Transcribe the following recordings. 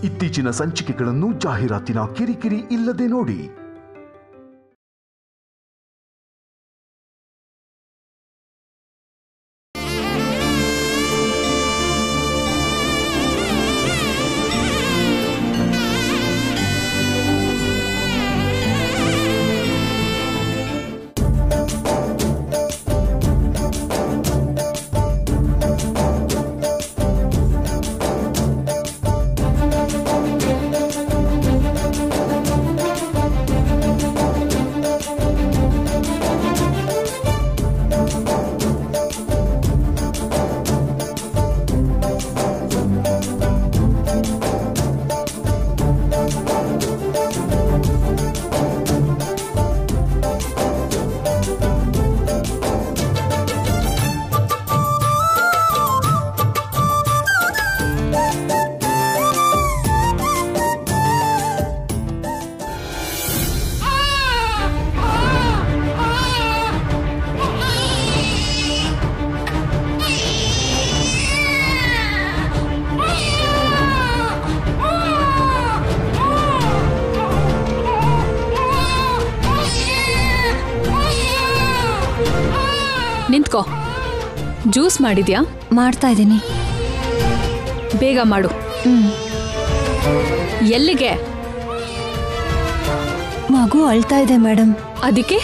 ಇತ್ತೀಚಿನ ಸಂಚಿಕೆಗಳನ್ನು ಜಾಹೀರಾತಿನ ಕಿರಿಕಿರಿ ಇಲ್ಲದೆ ನೋಡಿ. ನಿಂತ್ಕೋ. ಜ್ಯೂಸ್ ಮಾಡಿದ್ಯಾ? ಮಾಡ್ತಾ ಇದ್ದೀನಿ. ಬೇಗ ಮಾಡು. ಎಲ್ಲಿಗೆ? ಮಗು ಅಳ್ತಾ ಇದೆ ಮೇಡಮ್. ಅದಕ್ಕೆ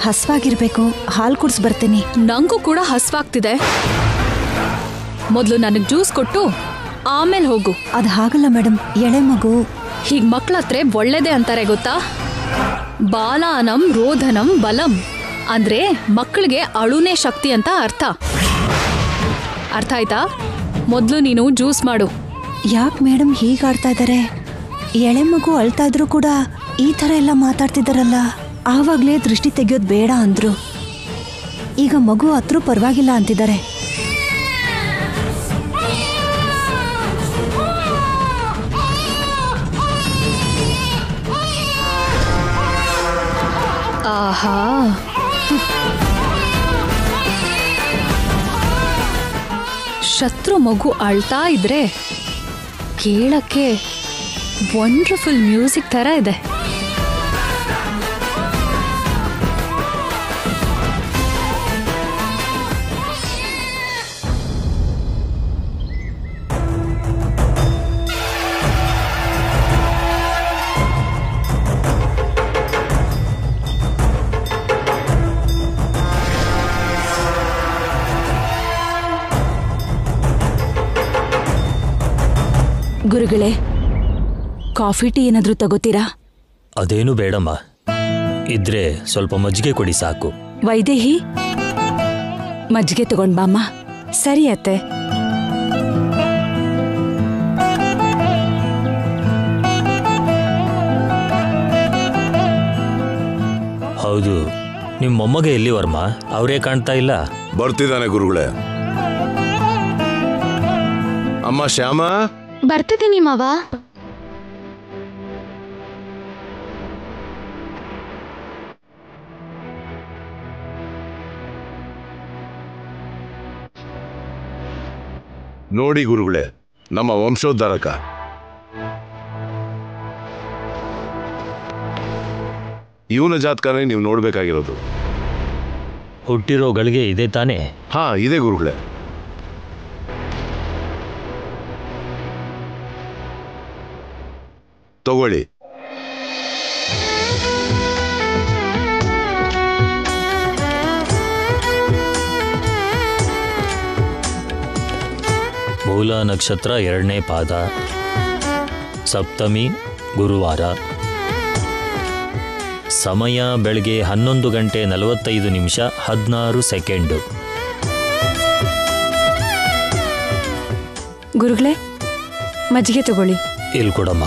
ಹಸ್ವಾಗಿರ್ಬೇಕು, ಹಾಲು ಕುಡಿಸ್ ಬರ್ತೀನಿ. ನಂಗೂ ಕೂಡ ಹಸ್ವಾಗ್ತಿದೆ. ಮೊದಲು ನನಗೆ ಜ್ಯೂಸ್ ಕೊಟ್ಟು ಆಮೇಲೆ ಹೋಗು. ಅದು ಹಾಗಲ್ಲ ಮೇಡಮ್, ಎಳೆ ಮಗು. ಹೀಗೆ ಮಕ್ಕಳ ಹತ್ರ ಒಳ್ಳೇದೇ ಅಂತಾರೆ ಗೊತ್ತಾ? ಬಾಲಾನಂ ರೋಧನಂ ಬಲಂ ಅಂದ್ರೆ ಮಕ್ಕಳಿಗೆ ಅಳುನೇ ಶಕ್ತಿ ಅಂತ ಅರ್ಥ. ಅರ್ಥ ಆಯ್ತಾ? ಮೊದಲು ನೀನು ಜ್ಯೂಸ್ ಮಾಡು. ಯಾಕೆ ಮೇಡಮ್ ಹೀಗಾಡ್ತಾ ಇದ್ದಾರೆ? ಎಳೆ ಮಗು ಅಳ್ತಾ ಇದ್ರು ಕೂಡ ಈ ಥರ ಎಲ್ಲ ಮಾತಾಡ್ತಿದ್ದಾರಲ್ಲ. ಆವಾಗಲೇ ದೃಷ್ಟಿ ತೆಗೆಯೋದು ಬೇಡ ಅಂದ್ರು. ಈಗ ಮಗು ಹತ್ರ ಪರವಾಗಿಲ್ಲ ಅಂತಿದ್ದಾರೆ. ಆಹಾ, ಶತ್ರು ಮಗು ಅಳ್ತಾ ಇದ್ರೆ ಕೇಳಕ್ಕೆ ವಂಡರ್ಫುಲ್ ಮ್ಯೂಸಿಕ್ ತರ ಇದೆ. ಗುರುಗಳೇ, ಕಾಫಿ ಟೀ ಏನಾದ್ರೂ ತಗೋತೀರಾ? ಅದೇನು ಬೇಡಮ್ಮ, ಇದ್ರೆ ಸ್ವಲ್ಪ ಮಜ್ಜಿಗೆ ಕೊಡಿ ಸಾಕು. ವೈದೇಹಿ, ಮಜ್ಜಿಗೆ ತಗೊಂಡ್ ಬಾಮ್ಮ. ಸರಿ ಅತ್ತೆ. ಹೌದು, ನಿಮ್ಮ ಮೊಮ್ಮಗ ಎಲ್ಲಿ ವರ್ಮ? ಅವರೇ ಕಾಣ್ತಾ ಇಲ್ಲ. ಬರ್ತಿದ್ದಾನೆ ಗುರುಗಳೇ. ಅಮ್ಮ ಶ್ಯಾಮ. ಬರ್ತಿದ್ದೀನಿ ಮಾವ. ನೋಡಿ ಗುರುಗಳೇ, ನಮ್ಮ ವಂಶೋದ್ಧಾರಕ. ಇವನ ಜಾತಕನೇ ನೀವು ನೋಡ್ಬೇಕಾಗಿರೋದು. ಹುಟ್ಟಿರೋ ಗಳಿಗೆ ಇದೆ ತಾನೇ? ಹಾ, ಇದೆ ಗುರುಗಳೇ. ತಗೊಳ್ಳಿ. ಮೂಲ ನಕ್ಷತ್ರ 2ನೇ ಪಾದ, ಸಪ್ತಮಿ ಗುರುವಾರ, ಸಮಯ ಬೆಳಗ್ಗೆ 11:45 ಗುರುಗಳೇ, ಮಜ್ಜಿಗೆ ತಗೊಳ್ಳಿ. ಇಲ್ಲಿ ಕೊಡಮ್ಮ.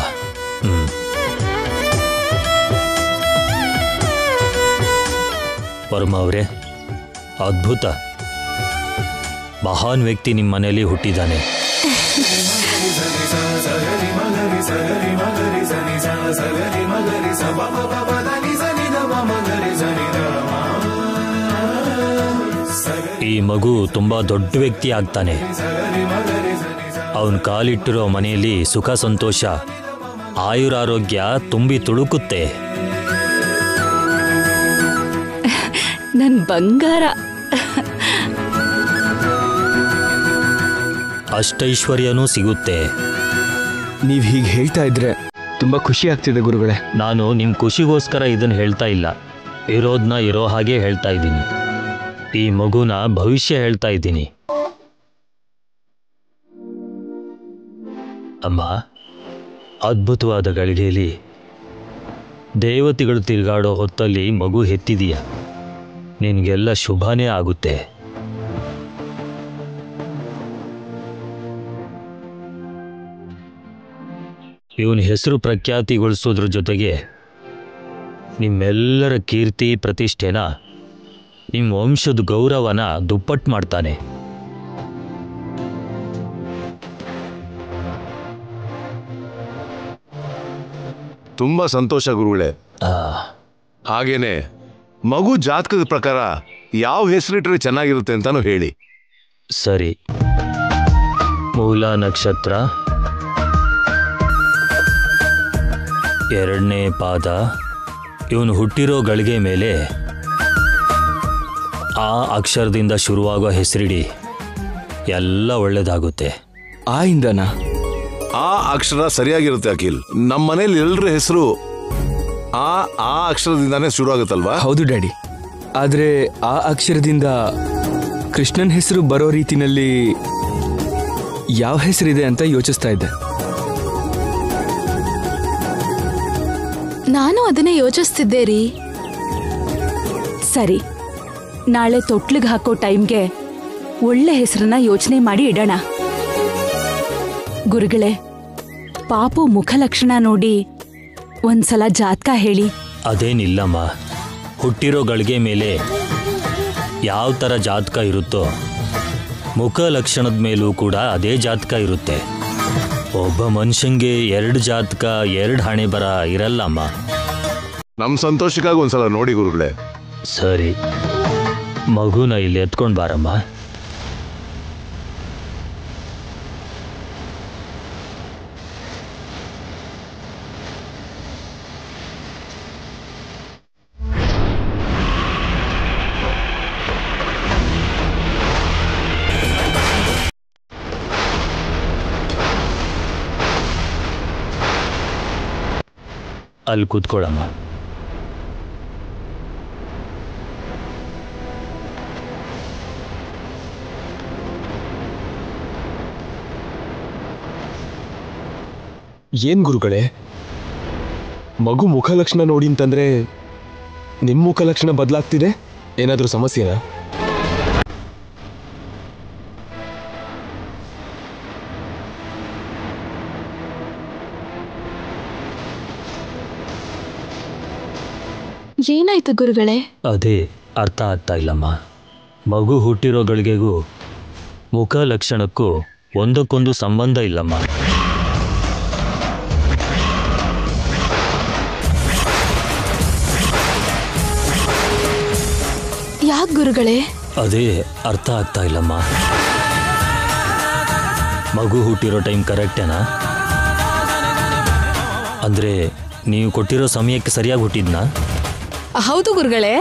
ವರ್ಮ ಅವರೇ, ಅದ್ಭುತ. ಮಹಾನ್ ವ್ಯಕ್ತಿ ನಿಮ್ಮ ಮನೆಯಲ್ಲಿ ಹುಟ್ಟಿದ್ದಾನೆ. ಈ ಮಗು ತುಂಬಾ ದೊಡ್ಡ ವ್ಯಕ್ತಿ ಆಗ್ತಾನೆ. ಅವನ ಅವನು ಕಾಲಿಟ್ಟಿರೋ ಮನೆಯಲ್ಲಿ ಸುಖ ಸಂತೋಷ ಆಯುರಾರೋಗ್ಯ ತುಂಬಿ ತುಳುಕುತ್ತೆ. ನನ್ ಬಂಗಾರ. ಅಷ್ಟೈಶ್ವರ್ಯನೂ ಸಿಗುತ್ತೆ. ನೀವು ಹೀಗೆ ಹೇಳ್ತಾ ಇದ್ರೆ ತುಂಬಾ ಖುಷಿ ಆಗ್ತಿದೆ ಗುರುಗಳೇ. ನಾನು ನಿಮ್ಮ ಖುಷಿಗೋಸ್ಕರ ಇದನ್ನು ಹೇಳ್ತಾ ಇಲ್ಲ, ಇರೋದನ್ನ ಇರೋ ಹಾಗೆ ಹೇಳ್ತಾ ಇದ್ದೀನಿ. ಈ ಮಗುನ ಭವಿಷ್ಯ ಹೇಳ್ತಾ ಇದ್ದೀನಿ. ಅಮ್ಮ, ಅದ್ಭುತವಾದ ಗಳಿಗೆಯಲ್ಲಿ ದೇವತೆಗಳು ತಿರುಗಾಡೋ ಹೊತ್ತಲ್ಲಿ ಮಗು ಹೆತ್ತಿದೀಯ. ನಿನಗೆಲ್ಲ ಶುಭನೇ ಆಗುತ್ತೆ. ಇವನ ಹೆಸರು ಪ್ರಖ್ಯಾತಿಗೊಳಿಸೋದ್ರ ಜೊತೆಗೆ ನಿಮ್ಮೆಲ್ಲರ ಕೀರ್ತಿ ಪ್ರತಿಷ್ಠೆನ, ನಿಮ್ಮ ವಂಶದ ಗೌರವನ ದುಪ್ಪಟ್ಟು ಮಾಡ್ತಾನೆ. ತುಂಬಾ ಸಂತೋಷ ಗುರುಗಳೇ. ಹಾಗೇನೆ ಮಗು ಜಾತಕದ ಪ್ರಕಾರ ಯಾವ ಹೆಸರಿಟ್ರೆ ಚೆನ್ನಾಗಿರುತ್ತೆ ಅಂತಾನು ಹೇಳಿ. ಸರಿ, ಮೂಲ ನಕ್ಷತ್ರ, 2ನೇ ಪಾದ. ಇವನು ಹುಟ್ಟಿರೋ ಗಳಿಗೆ ಮೇಲೆ ಆ ಅಕ್ಷರದಿಂದ ಶುರುವಾಗೋ ಹೆಸರಿಡಿ, ಎಲ್ಲ ಒಳ್ಳೇದಾಗುತ್ತೆ. ಆ ಇಂದನಾ? ಆ ಅಕ್ಷರ ಸರಿಯಾಗಿರುತ್ತೆ ಅಖಿಲ್. ನಮ್ಮ ಮನೇಲಿ ಎಲ್ಲರ ಹೆಸರು ಆ ಅಕ್ಷರದಿಂದಾನೇ ಶುರು ಆಗುತ್ತಲ್ವಾ? ಹೌದು ಡ್ಯಾಡಿ. ಆದ್ರೆ ಆ ಅಕ್ಷರದಿಂದ ಕೃಷ್ಣನ್ ಹೆಸರು ಬರೋ ರೀತಿನಲ್ಲಿ ಯಾವ ಹೆಸರಿದೆ ಅಂತ ಯೋಚಿಸ್ತಾ ಇದ್ದೆ. ನಾನು ಅದನ್ನೇ ಯೋಚಿಸ್ತಿದ್ದೆ ರೀ. ಸರಿ, ನಾಳೆ ತೊಟ್ಲಿಗೆ ಹಾಕೋ ಟೈಮ್ಗೆ ಒಳ್ಳೆ ಹೆಸರನ್ನ ಯೋಚನೆ ಮಾಡಿ ಇಡೋಣ. ಗುರುಗಳೇ, ಪಾಪು ಮುಖಲಕ್ಷಣ ನೋಡಿ ಒಂದ್ಸಲ ಜಾತಕ ಹೇಳಿ. ಅದೇನಿಲ್ಲಮ್ಮ, ಹುಟ್ಟಿರೋ ಗಳಿಗೆ ಮೇಲೆ ಯಾವ ಥರ ಜಾತಕ ಇರುತ್ತೋ ಮುಖ ಲಕ್ಷಣದ ಮೇಲೂ ಕೂಡ ಅದೇ ಜಾತಕ ಇರುತ್ತೆ. ಒಬ್ಬ ಮನುಷ್ಯಂಗೆ 2 ಜಾತಕ 2 ಹಣೆ ಬರ ಇರಲ್ಲಮ್ಮ. ನಮ್ಮ ಸಂತೋಷಕ್ಕಾಗಿ ಒಂದ್ಸಲ ನೋಡಿ ಗುರುಗಳೇ. ಸರಿ, ಮಗುನ ಇಲ್ಲಿ ಎತ್ಕೊಂಡು ಬಾರಮ್ಮ. ಅಲ್ಲಿ ಕೂತ್ಕೊಳ್ಳಮ್ಮ. ಏನ್ ಗುರುಗಳೇ, ಮಗು ಮುಖಲಕ್ಷಣ ನೋಡಿ ಅಂತಂದ್ರೆ ನಿಮ್ಮ ಮುಖಲಕ್ಷಣ ಬದಲಾಗ್ತಿದೆ? ಏನಾದ್ರೂ ಸಮಸ್ಯೆನಾ? ಏನಾಯ್ತು ಗುರುಗಳೇ? ಅದೇ ಅರ್ಥ ಆಗ್ತಾ ಇಲ್ಲಮ್ಮ. ಮಗು ಹುಟ್ಟಿರೋ ಗಳಿಗೆಗೂ ಮುಖ ಲಕ್ಷಣಕ್ಕೂ ಒಂದಕ್ಕೊಂದು ಸಂಬಂಧ ಇಲ್ಲಮ್ಮ. ಯಾಕೆ ಗುರುಗಳೇ? ಅದೇ ಅರ್ಥ ಆಗ್ತಾ ಇಲ್ಲಮ್ಮ. ಮಗು ಹುಟ್ಟಿರೋ ಟೈಮ್ ಕರೆಕ್ಟೇನಾ? ಅಂದರೆ ನೀವು ಕೊಟ್ಟಿರೋ ಸಮಯಕ್ಕೆ ಸರಿಯಾಗಿ ಹುಟ್ಟಿದ್ನಾ? ಹೌದು ಗುರುಗಳೇ,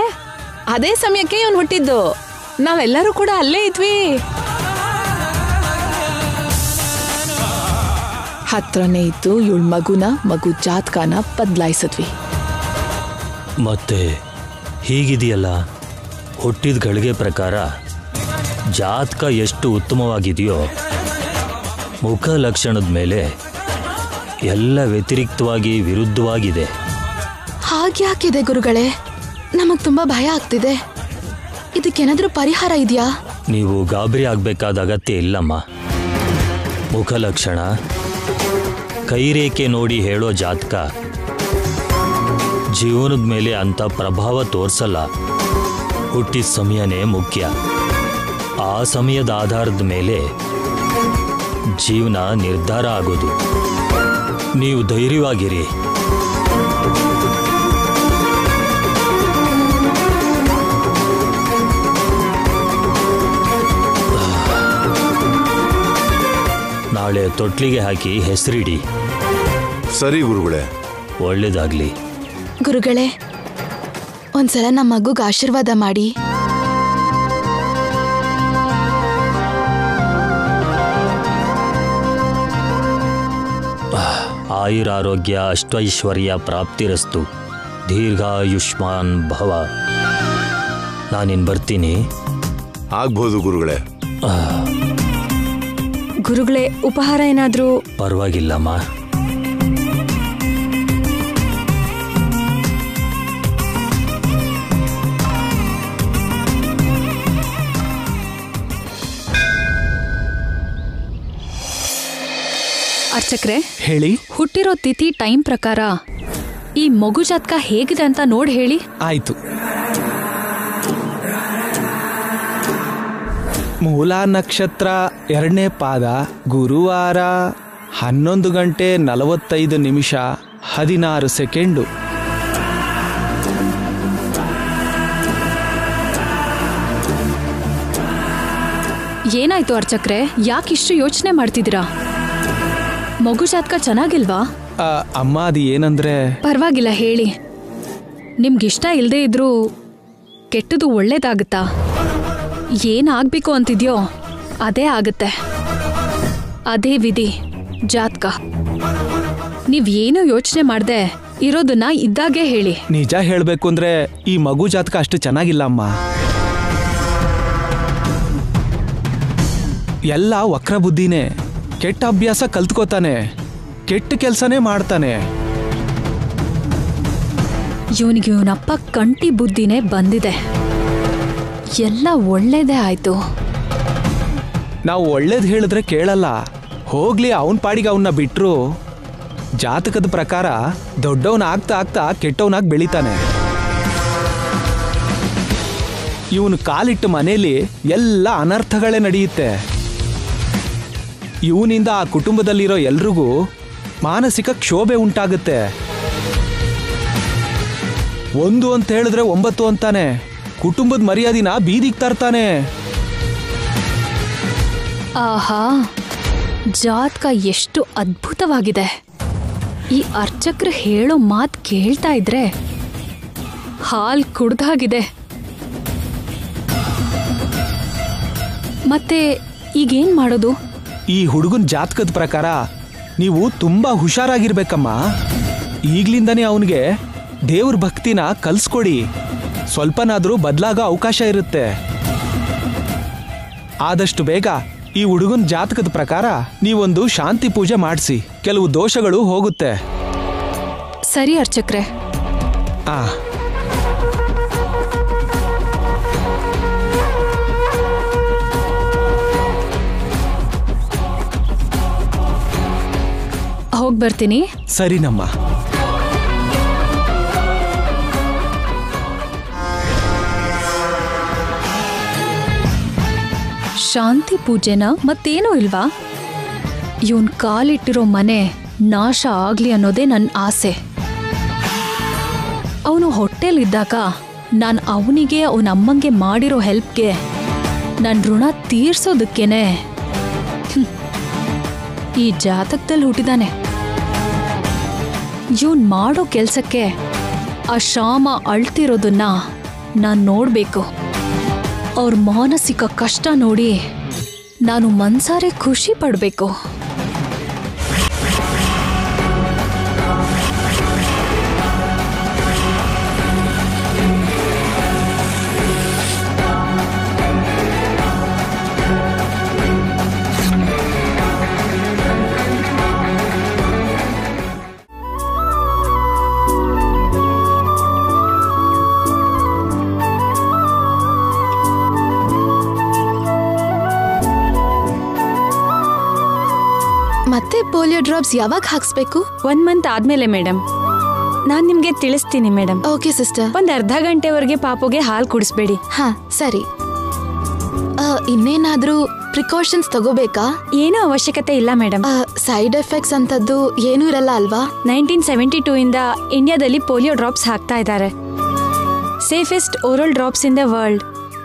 ಅದೇ ಸಮಯಕ್ಕೆ ಇವನು ಹುಟ್ಟಿದ್ದು. ನಾವೆಲ್ಲರೂ ಕೂಡ ಅಲ್ಲೇ ಇದ್ವಿ. ಹತ್ರನೇ ಇದ್ದು ಇವಳ ಮಗು ಜಾತಕನ ಬದಲಾಯಿಸಿದ್ವಿ. ಮತ್ತೆ ಹೀಗಿದೆಯಲ್ಲ, ಹುಟ್ಟಿದ ಗಳಿಗೆ ಪ್ರಕಾರ ಜಾತಕ ಎಷ್ಟು ಉತ್ತಮವಾಗಿದೆಯೋ ಮುಖ ಲಕ್ಷಣದ ಮೇಲೆ ಎಲ್ಲ ವ್ಯತಿರಿಕ್ತವಾಗಿ ವಿರುದ್ಧವಾಗಿದೆ. ಹಾಗ್ಯಾಕಿದೆ ಗುರುಗಳೇ? ನಮಗ್ ತುಂಬಾ ಭಯ ಆಗ್ತಿದೆ. ಇದಕ್ಕೇನಾದ್ರೂ ಪರಿಹಾರ ಇದೆಯಾ? ನೀವು ಗಾಬರಿ ಆಗಬೇಕಾದ ಅಗತ್ಯ ಇಲ್ಲಮ್ಮ. ಮುಖ ಲಕ್ಷಣ, ಕೈರೇಖೆ ನೋಡಿ ಹೇಳೋ ಜಾತಕ ಜೀವನದ ಮೇಲೆ ಅಂಥ ಪ್ರಭಾವ ತೋರಿಸಲ್ಲ. ಹುಟ್ಟಿದ ಸಮಯನೇ ಮುಖ್ಯ. ಆ ಸಮಯದ ಆಧಾರದ ಮೇಲೆ ಜೀವನ ನಿರ್ಧಾರ ಆಗೋದು. ನೀವು ಧೈರ್ಯವಾಗಿರಿ. ನಾಳೆ ತೊಟ್ಲಿಗೆ ಹಾಕಿ ಹೆಸರಿಡಿ. ಸರಿ ಗುರುಗಳೇ. ಒಳ್ಳೇದಾಗ್ಲಿ. ಗುರುಗಳೇ, ಒಂದ್ಸಲ ನಮ್ಮ ಮಗುಗೆ ಆಶೀರ್ವಾದ ಮಾಡಿ. ಆಯುರಾರೋಗ್ಯ ಅಷ್ಟೈಶ್ವರ್ಯ ಪ್ರಾಪ್ತಿರಸ್ತು. ದೀರ್ಘಾಯುಷ್ಮಾನ್ ಭವ. ನಾನಿನ್ ಬರ್ತೀನಿ. ಆಗ್ಬೋದು ಗುರುಗಳೇ. ಗುರುಗಳೇ, ಉಪಹಾರ ಏನಾದ್ರೂ? ಪರವಾಗಿಲ್ಲಮ್ಮ. ಅರ್ಚಕ್ರೆ, ಹೇಳಿ. ಹುಟ್ಟಿರೋ ತಿಥಿ ಟೈಮ್ ಪ್ರಕಾರ ಈ ಮಗು ಜಾತಕ ಹೇಗಿದೆ ಅಂತ ನೋಡಿ ಹೇಳಿ. ಆಯ್ತು. ಮೂಲ ನಕ್ಷತ್ರ 2ನೇ ಪಾದ, ಗುರುವಾರ 11 ಗಂಟೆ 45 ನಿಮಿಷ 16 ಸೆಕೆಂಡು. ಏನಾಯ್ತು ಅರ್ಚಕ್ರೆ? ಯಾಕಿಷ್ಟು ಯೋಚನೆ ಮಾಡ್ತಿದ್ದೀರಾ? ಮಗು ಜಾತಕ ಚೆನ್ನಾಗಿಲ್ವಾ? ಅಮ್ಮ, ಅದು ಏನಂದ್ರೆ... ಪರವಾಗಿಲ್ಲ, ಹೇಳಿ. ನಿಮ್ಗಿಷ್ಟ ಇಲ್ಲದೆ ಇದ್ರೂ ಕೆಟ್ಟದು ಒಳ್ಳೇದಾಗುತ್ತಾ? ಏನಾಗಬೇಕು ಅಂತಿದ್ಯೋ ಅದೇ ಆಗುತ್ತೆ. ಅದೇ ವಿಧಿ, ಜಾತಕ. ನೀವೇನು ಯೋಚನೆ ಮಾಡದೆ ಇರೋದನ್ನ ಇದ್ದಾಗೆ ಹೇಳಿ. ನಿಜ ಹೇಳಬೇಕು ಅಂದ್ರೆ ಈ ಮಗು ಜಾತಕ ಅಷ್ಟು ಚೆನ್ನಾಗಿಲ್ಲ ಅಮ್ಮ. ಎಲ್ಲ ವಕ್ರ ಬುದ್ಧಿನೇ. ಕೆಟ್ಟ ಅಭ್ಯಾಸ ಕಲ್ತ್ಕೋತಾನೆ, ಕೆಟ್ಟ ಕೆಲಸನೇ ಮಾಡ್ತಾನೆ. ಇವನಿಗೆ ಇವನಪ್ಪ ಕಂಟಿ ಬುದ್ಧಿನೇ ಬಂದಿದೆ. ಎಲ್ಲ ಒಳ್ಳೇದೇ ಆಯ್ತು. ನಾವು ಒಳ್ಳೇದು ಹೇಳಿದ್ರೆ ಕೇಳಲ್ಲ. ಹೋಗ್ಲಿ, ಅವನ ಪಾಡಿಗೆ ಅವನ್ನ ಬಿಟ್ರು ಜಾತಕದ ಪ್ರಕಾರ ದೊಡ್ಡವನ ಆಗ್ತಾ ಆಗ್ತಾ ಕೆಟ್ಟವನಾಗಿ ಬೆಳಿತಾನೆ. ಇವನು ಕಾಲಿಟ್ಟ ಮನೆಯಲ್ಲಿ ಎಲ್ಲ ಅನರ್ಥಗಳೇ ನಡೆಯುತ್ತೆ. ಇವನಿಂದ ಆ ಕುಟುಂಬದಲ್ಲಿರೋ ಎಲ್ರಿಗೂ ಮಾನಸಿಕ ಕ್ಷೋಭೆ ಉಂಟಾಗುತ್ತೆ. 1 ಅಂತ ಹೇಳಿದ್ರೆ 9 ಅಂತಾನೆ. ಕುಟುಂಬದ ಮರ್ಯಾದಿನ ಬೀದಿಗೆ ತರ್ತಾನೆ. ಆಹಾ, ಜಾತಕ ಎಷ್ಟು ಅದ್ಭುತವಾಗಿದೆ. ಈ ಅರ್ಚಕ್ರು ಹೇಳೋ ಮಾತು ಕೇಳ್ತಾ ಇದ್ರೆ ಹಾಲ್ ಕುಡ್ದಾಗಿದೆ. ಮತ್ತೆ ಈಗೇನ್ ಮಾಡೋದು? ಈ ಹುಡುಗನ ಜಾತಕದ ಪ್ರಕಾರ ನೀವು ತುಂಬಾ ಹುಷಾರಾಗಿರ್ಬೇಕಮ್ಮ. ಈಗ್ಲಿಂದಾನೇ ಅವನಿಗೆ ದೇವ್ರ ಭಕ್ತಿನ ಕಲ್ಸ್ಕೊಡಿ. ಸ್ವಲ್ಪನಾದ್ರೂ ಬದಲಾಗೋ ಅವಕಾಶ ಇರುತ್ತೆ. ಆದಷ್ಟು ಬೇಗ ಈ ಹುಡುಗನ ಜಾತಕದ ಪ್ರಕಾರ ನೀವೊಂದು ಶಾಂತಿ ಪೂಜೆ ಮಾಡಿಸಿ, ಕೆಲವು ದೋಷಗಳು ಹೋಗುತ್ತೆ. ಸರಿ ಅರ್ಚಕ್ರೆ. ಹೋಗಿ ಬರ್ತೀನಿ. ಸರಿನಮ್ಮ. ಶಾಂತಿ ಪೂಜೆನ ಮತ್ತೇನೂ ಇಲ್ವಾ? ಇವನ್ ಕಾಲಿಟ್ಟಿರೋ ಮನೆ ನಾಶ ಆಗ್ಲಿ ಅನ್ನೋದೇ ನನ್ನ ಆಸೆ. ಅವನು ಹೊಟ್ಟೆಲಿದ್ದಾಗ ನಾನು ಅವನಿಗೆ ಅವನ ಅಮ್ಮಂಗೆ ಮಾಡಿರೋ ಹೆಲ್ಪ್ಗೆ ನನ್ನ ಋಣ ತೀರ್ಸೋದಕ್ಕೇನೆ ಈ ಜಾತಕದಲ್ಲಿ ಹುಟ್ಟಿದಾನೆ. ಇವನ್ ಮಾಡೋ ಕೆಲ್ಸಕ್ಕೆ ಆ ಶ್ಯಾಮ ಅಳ್ತಿರೋದನ್ನ ನಾನು ನೋಡ್ಬೇಕು. ಅವ್ರ ಮಾನಸಿಕ ಕಷ್ಟ ನೋಡಿ ನಾನು ಮನ್ಸಾರೆ ಖುಷಿ ಪಡ್ಬೇಕು. ಮತ್ತೆ ಪೋಲಿಯೋ ಡ್ರಾಪ್ಸ್ ಯಾವಾಗ ಹಾಕ್ಸ್ಬೇಕು? 1 ಮಂತ್ ಆದ್ಮೇಲೆ ಮೇಡಮ್. ನಾನ್ ನಿಮ್ಗೆ ತಿಳಿಸ್ತೀನಿ ಮೇಡಮ್. Okay sister. ಒಂದ್ ಅರ್ಧ ಗಂಟೆವರೆಗೆ ಪಾಪುಗೆ ಹಾಲು ಕುಡಿಸ್ಬೇಡಿ. ಹಾ ಸರಿ. ಇನ್ನೇನಾದ್ರೂ ಪ್ರಿಕಾಷನ್ಸ್ ತಗೋಬೇಕಾ? ಏನೂ ಅವಶ್ಯಕತೆ ಇಲ್ಲ ಮೇಡಮ್. ಸೈಡ್ ಎಫೆಕ್ಟ್ಸ್ ಅಂತದ್ದು ಏನೂ ಇರಲ್ಲ ಅಲ್ವಾ? 1972 ಇಂದ ಇಂಡಿಯಾದಲ್ಲಿ ಪೋಲಿಯೋ ಡ್ರಾಪ್ಸ್ ಹಾಕ್ತಾ ಇದ್ದಾರೆ. Safest oral drops in the world.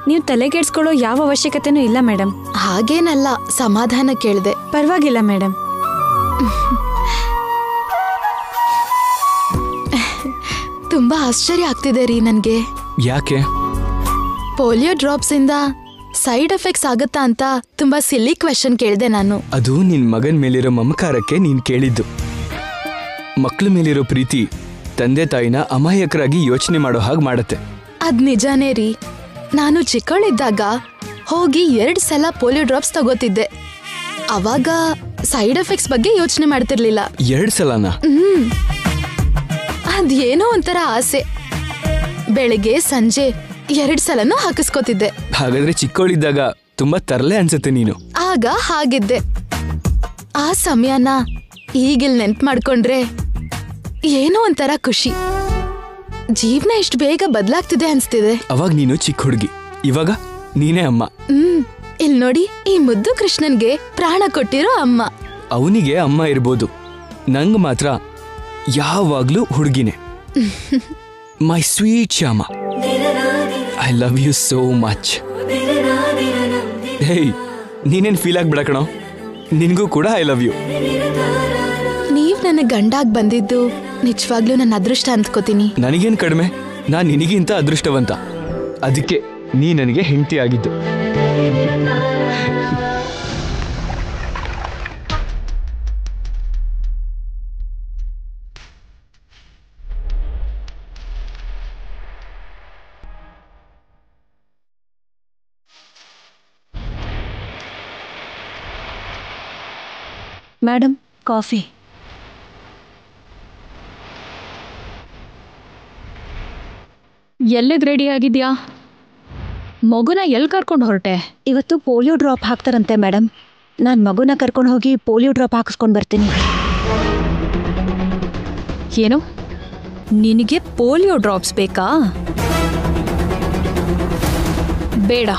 ನೀವು ತಲೆಗೆಡ್ಸ್ಕೊಳ್ಳೋ ಯಾವ ಅವಶ್ಯಕತೆನೂ ಇಲ್ಲ ಮೇಡಮ್. ಹಾಗೇನಲ್ಲ, ಸಮಾಧಾನ ಕೇಳಿದೆ. ಪರವಾಗಿಲ್ಲ ಮೇಡಮ್. ತುಂಬಾ ಆಶ್ಚರ್ಯ ಆಗ್ತಿದೆ ರೀ ನನ್ಗೆ. ಯಾಕೆ? ಪೋಲಿಯೋ ಡ್ರಾಪ್ಸ್ ಇಂದ ಸೈಡ್ ಎಫೆಕ್ಟ್ಸ್ ಆಗತ್ತಾ ಅಂತ ತುಂಬಾ ಸಿಲ್ಲಿ ಕ್ವೆಶನ್ ಕೇಳಿದೆ ನಾನು. ಅದು ನಿನ್ ಮಗನ್ ಮೇಲಿರೋ ಮಮಕಾರಕ್ಕೆ ನೀನ್ ಕೇಳಿದ್ದು. ಮಕ್ಳ ಮೇಲಿರೋ ಪ್ರೀತಿ ತಂದೆ ತಾಯಿನ ಅಮಾಯಕರಾಗಿ ಯೋಚನೆ ಮಾಡೋ ಹಾಗೆ ಮಾಡತ್ತೆ. ಅದ್ ನಿಜಾನೇ ರೀ. ನಾನು ಚಿಕ್ಕವಳಿದ್ದಾಗ ಹೋಗಿ 2 ಸಲ ಪೋಲಿಯೋ ಡ್ರಾಪ್ಸ್ ತಗೋತಿದ್ದೆ. ಅವಾಗ ಸೈಡ್ ಎಫೆಕ್ಟ್ಸ್ ಬಗ್ಗೆ ಯೋಚನೆ ಮಾಡ್ತಿರ್ಲಿಲ್ಲ. 2 ಸಲನಾ? ಅದೇನೋ ಒಂಥರ ಆಸೆ. ಬೆಳಿಗ್ಗೆ ಸಂಜೆ 2 ಸಲನೂ ಹಾಕಿಸ್ಕೋತಿದ್ದೆ. ಹಾಗಾದ್ರೆ ಚಿಕ್ಕವಳಿದ್ದಾಗ ತುಂಬಾ ತರಲೆ ಅನ್ಸುತ್ತೆ ನೀನು. ಆಗ ಹಾಗಿದ್ದೆ. ಆ ಸಮಯನ ಈಗಿಲ್ ನೆನ್ಪು ಮಾಡ್ಕೊಂಡ್ರೆ ಏನೋ ಒಂಥರ ಖುಷಿ. ಜೀವನ ಇಷ್ಟು ಬೇಗ ಬದಲಾಗ್ತಿದೆ ಅನ್ಸ್ತಿದೆ. ಅವಾಗ ನೀನು ಚಿಕ್ಕ ಹುಡುಗಿ, ಇವಾಗ ನೀನೇ ಅಮ್ಮ. ಇಲ್ ನೋಡಿ, ಈ ಮುದ್ದು ಕೃಷ್ಣನ್ಗೆ ಪ್ರಾಣ ಕೊಟ್ಟಿರೋ ಅಮ್ಮ. ಅವನಿಗೆ ಅಮ್ಮ ಇರ್ಬೋದು, ನಂಗ್ ಮಾತ್ರ ಯಾವಾಗ್ಲೂ ಹುಡುಗಿನೇ. My sweet Shyama, I love you so much. Hey, ನೀನೇನ್ ಫೀಲ್ ಆಗ್ಬಿಡ ಕಣೋ, ನಿನ್ಗೂ ಕೂಡ ಐ ಲವ್ ಯು. ನೀವ್ ನನ್ನ ಗಂಡಾಗ್ ಬಂದಿದ್ದು ನಿಜವಾಗ್ಲೂ ನನ್ನ ಅದೃಷ್ಟ ಅಂದ್ಕೋತೀನಿ. ನನಗೇನ್ ಕಡಿಮೆ, ನಾನ್ ನಿನಗಿಂತ ಅದೃಷ್ಟವಂತ. ಅದಕ್ಕೆ ನೀ ನನಗೆ ಹೆಂಡತಿ ಆಗಿದ್ದು. Madam, coffee. ಎಲ್ಲಿಗೆ ರೆಡಿ ಆಗಿದ್ಯಾ? ಮಗುನ ಎಲ್ಲಿ ಕರ್ಕೊಂಡು ಹೊರಟೆ? ಇವತ್ತು ಪೋಲಿಯೋ ಡ್ರಾಪ್ ಹಾಕ್ತಾರಂತೆ ಮೇಡಮ್. ನಾನು ಮಗುನ ಕರ್ಕೊಂಡು ಹೋಗಿ ಪೋಲಿಯೋ ಡ್ರಾಪ್ ಹಾಕಿಸ್ಕೊಂಡು ಬರ್ತೀನಿ. ಏನು, ನಿನಗೆ ಪೋಲಿಯೋ ಡ್ರಾಪ್ಸ್ ಬೇಕಾ? ಬೇಡ,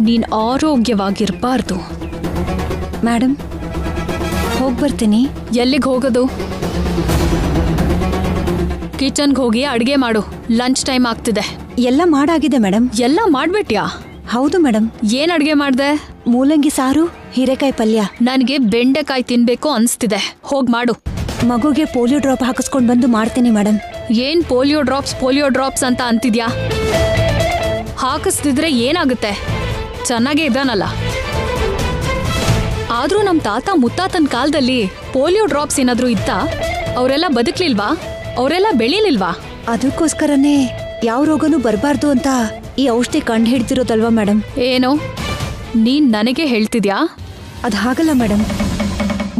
ನೀನು ಆರೋಗ್ಯವಾಗಿರಬಾರ್ದು. ಮೇಡಮ್, ಹೋಗಿ ಬರ್ತೀನಿ. ಎಲ್ಲಿಗೆ ಹೋಗೋದು? ಕಿಚನ್ಗೆ ಹೋಗಿ ಅಡುಗೆ ಮಾಡು, ಲಂಚ್ ಟೈಮ್ ಆಗ್ತಿದೆ. ಎಲ್ಲ ಮಾಡಾಗಿದೆ ಮೇಡಮ್. ಎಲ್ಲ ಮಾಡ್ಬಿಟ್ಯಾ? ಹೌದು ಮೇಡಮ್. ಏನ್ ಅಡುಗೆ ಮಾಡ್ದೆ? ಮೂಲಂಗಿ ಸಾರು, ಹೀರೆಕಾಯಿ ಪಲ್ಯ. ನನಗೆ ಬೆಂಡೆಕಾಯಿ ತಿನ್ಬೇಕು ಅನ್ಸ್ತಿದೆ, ಹೋಗ್ ಮಾಡು. ಮಗುಗೆ ಪೋಲಿಯೋ ಡ್ರಾಪ್ ಹಾಕಿಸ್ಕೊಂಡು ಬಂದು ಮಾಡ್ತೀನಿ ಮೇಡಮ್. ಏನ್ ಪೋಲಿಯೋ ಡ್ರಾಪ್ಸ್ ಅಂತ ಅಂತಿದ್ಯಾ? ಹಾಕಿಸ್ತಿದ್ರೆ ಏನಾಗುತ್ತೆ? ಚೆನ್ನಾಗೇ ಇದ್ದಾನಲ್ಲ. ಆದ್ರೂ ನಮ್ ತಾತ ಮುತ್ತಾತನ ಕಾಲದಲ್ಲಿ ಪೋಲಿಯೋ ಡ್ರಾಪ್ಸ್ ಏನಾದ್ರೂ ಇತ್ತಾ? ಅವರೆಲ್ಲ ಬದುಕ್ಲಿಲ್ವಾ? ಅವರೆಲ್ಲ ಬೆಳಿಲಿಲ್ವಾ? ಅದಕ್ಕೋಸ್ಕರನೇ ಯಾವ ರೋಗನೂ ಬರಬಾರ್ದು ಅಂತ ಈ ಔಷಧಿ ಕಂಡು ಹಿಡ್ತಿರೋದಲ್ವಾ ಮೇಡಮ್? ಏನೋ ನೀನ್ ನನಗೆ ಹೇಳ್ತಿದ್ಯಾ? ಅದು ಹಾಗಲ್ಲ ಮೇಡಮ್.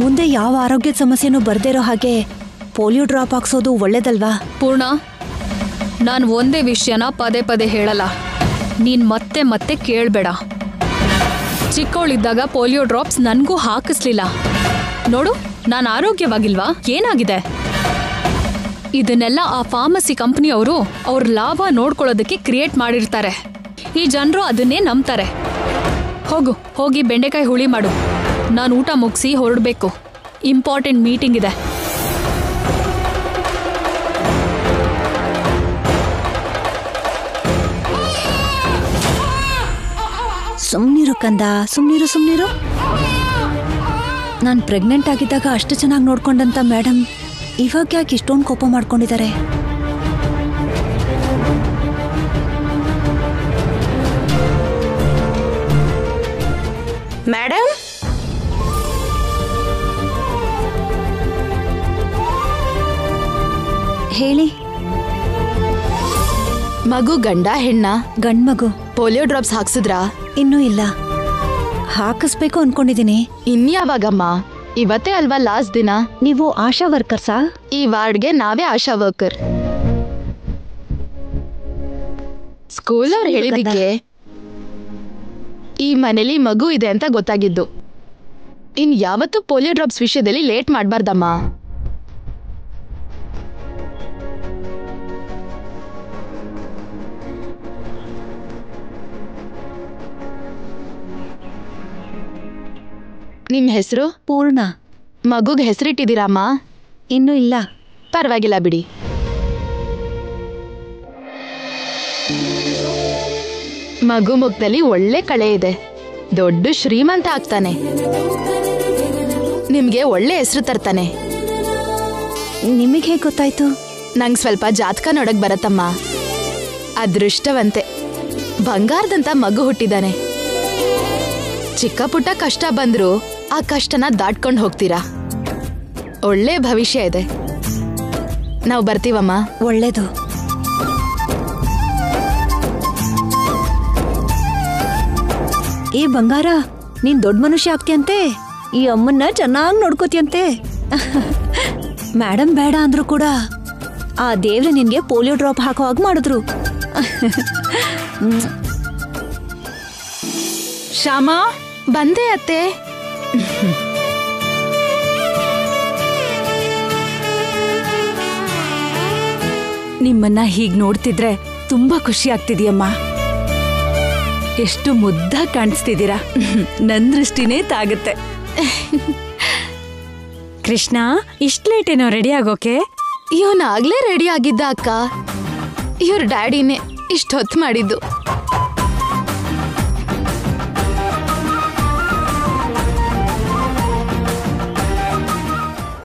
ಮುಂದೆ ಯಾವ ಆರೋಗ್ಯದ ಸಮಸ್ಯೆನೂ ಬರ್ದೇ ಇರೋ ಹಾಗೆ ಪೋಲಿಯೋ ಡ್ರಾಪ್ ಹಾಕ್ಸೋದು ಒಳ್ಳೇದಲ್ವಾ? ಪೂರ್ಣ, ನಾನು ಒಂದೇ ವಿಷಯನ ಪದೇ ಪದೇ ಹೇಳಲ್ಲ, ನೀನ್ ಮತ್ತೆ ಮತ್ತೆ ಕೇಳಬೇಡ. ಚಿಕ್ಕವಳಿದ್ದಾಗ ಪೋಲಿಯೋ ಡ್ರಾಪ್ಸ್ ನನಗೂ ಹಾಕಿಸ್ಲಿಲ್ಲ. ನೋಡು, ನಾನು ಆರೋಗ್ಯವಾಗಿಲ್ವಾ? ಏನಾಗಿದೆ? ಇದನ್ನೆಲ್ಲ ಆ ಫಾರ್ಮಸಿ ಕಂಪ್ನಿಯವರು ಅವ್ರ ಲಾಭ ನೋಡ್ಕೊಳ್ಳೋದಕ್ಕೆ ಕ್ರಿಯೇಟ್ ಮಾಡಿರ್ತಾರೆ. ಈ ಜನರು ಅದನ್ನೇ ನಂಬ್ತಾರೆ. ಹೋಗಿ ಬೆಂಡೆಕಾಯಿ ಹುಳಿ ಮಾಡು. ನಾನು ಊಟ ಮುಗಿಸಿ ಹೊರಡಬೇಕು, ಇಂಪಾರ್ಟೆಂಟ್ ಮೀಟಿಂಗ್ ಇದೆ. ಸುಮ್ನಿರು ಕಂದ, ಸುಮ್ನಿರು. ನಾನು ಪ್ರೆಗ್ನೆಂಟ್ ಆಗಿದ್ದಾಗ ಅಷ್ಟು ಚೆನ್ನಾಗಿ ನೋಡ್ಕೊಂಡಂತ ಮೇಡಮ್ ಇವಾಗ ಯಾಕೆ ಇಷ್ಟೊಂದು ಕೋಪ ಮಾಡ್ಕೊಂಡಿದ್ದಾರೆ? ಮೇಡಮ್, ಹೇಳಿ. ಮಗು ಗಂಡ ಹೆಣ್ಣ? ಗಂಡ್ಮಗು. ಪೋಲಿಯೋ ಡ್ರಾಪ್ಸ್ ಹಾಕ್ಸಿದ್ರಾ? ಇನ್ನೂ ಇಲ್ಲ, ಹಾಕಿಸ್ಬೇಕು ಅನ್ಕೊಂಡಿದೀನಿ. ಇನ್ಯಾವಾಗಮ್ಮ? ಇವತ್ತೇ ಅಲ್ವಾ ಲಾಸ್ಟ್ ದಿನ? ನೀವು ಆಶಾ ವರ್ಕರ್ಸಾ? ಈ ವಾರ್ಡ್ಗೆ ನಾವೇ ಆಶಾ ವರ್ಕರ್. ಸ್ಕೂಲ್ ಅವ್ರು ಹೇಳಿದಕ್ಕೆ ಈ ಮನೇಲಿ ಮಗು ಇದೆ ಅಂತ ಗೊತ್ತಾಗಿದ್ದು. ಇನ್ ಯಾವತ್ತೂ ಪೋಲಿಯೋ ಡ್ರಾಪ್ಸ್ ವಿಷಯದಲ್ಲಿ ಲೇಟ್ ಮಾಡಬಾರ್ದಮ್ಮ. ನಿಮ್ ಹೆಸರು? ಪೂರ್ಣ. ಮಗುಗೆ ಹೆಸರಿಟ್ಟಿದ್ದೀರಮ್ಮ? ಇನ್ನೂ ಇಲ್ಲ. ಪರವಾಗಿಲ್ಲ ಬಿಡಿ. ಮಗು ಮುಖದಲ್ಲಿ ಒಳ್ಳೆ ಕಳೆ ಇದೆ, ದೊಡ್ಡ ಶ್ರೀಮಂತ ಆಗ್ತಾನೆ, ನಿಮ್ಗೆ ಒಳ್ಳೆ ಹೆಸರು ತರ್ತಾನೆ. ನಿಮಗೆ ಹೇಗೆ ಗೊತ್ತಾಯ್ತು? ನಂಗೆ ಸ್ವಲ್ಪ ಜಾತಕ ನೋಡಕ್ ಬರತ್ತಮ್ಮ. ಅದೃಷ್ಟವಂತೆ, ಬಂಗಾರದಂತ ಮಗು ಹುಟ್ಟಿದಾನೆ. ಚಿಕ್ಕ ಪುಟ್ಟ ಕಷ್ಟ ಬಂದ್ರು ಆ ಕಷ್ಟನ ದಾಟ್ಕೊಂಡು ಹೋಗ್ತೀರಾ. ಒಳ್ಳೆ ಭವಿಷ್ಯ ಇದೆ. ನಾವು ಬರ್ತೀವಮ್ಮ. ಒಳ್ಳೇದು. ಏ ಬಂಗಾರ, ನೀನ್ ದೊಡ್ಡ ಮನುಷ್ಯ ಆಗ್ತಿಯಂತೆ, ಈ ಅಮ್ಮನ್ನ ಚೆನ್ನಾಗಿ ನೋಡ್ಕೋತಿಯಂತೆ. ಮೇಡಮ್ ಬೇಡ ಅಂದ್ರು ಕೂಡ ಆ ದೇವ್ರೆ ನಿನ್ಗೆ ಪೋಲಿಯೋ ಡ್ರಾಪ್ ಹಾಕೋ ಹಾಗೆ ಮಾಡಿದ್ರು. ಶ್ಯಾಮಾ, ಬಂದೆ ಅತ್ತೆ. ನಿಮ್ಮನ್ನ ಹೀಗ್ ನೋಡ್ತಿದ್ರೆ ತುಂಬಾ ಖುಷಿ ಆಗ್ತಿದ್ಯಮ್ಮ. ಎಷ್ಟು ಮುದ್ದಾಗಿ ಕಾಣಿಸ್ತಿದ್ದೀರಾ. ನನ್ ದೃಷ್ಟಿನೇ ತಾಗುತ್ತೆ. ಕೃಷ್ಣ, ಇಷ್ಟ ಲೇಟ್ ಏನೋ ರೆಡಿ ಆಗೋಕೆ? ಇವನಾಗ್ಲೇ ರೆಡಿ ಆಗಿದ್ದ ಅಕ್ಕ. ಇವ್ರ ಡ್ಯಾಡಿನೇ ಇಷ್ಟೊತ್ತು ಮಾಡಿದ್ದು.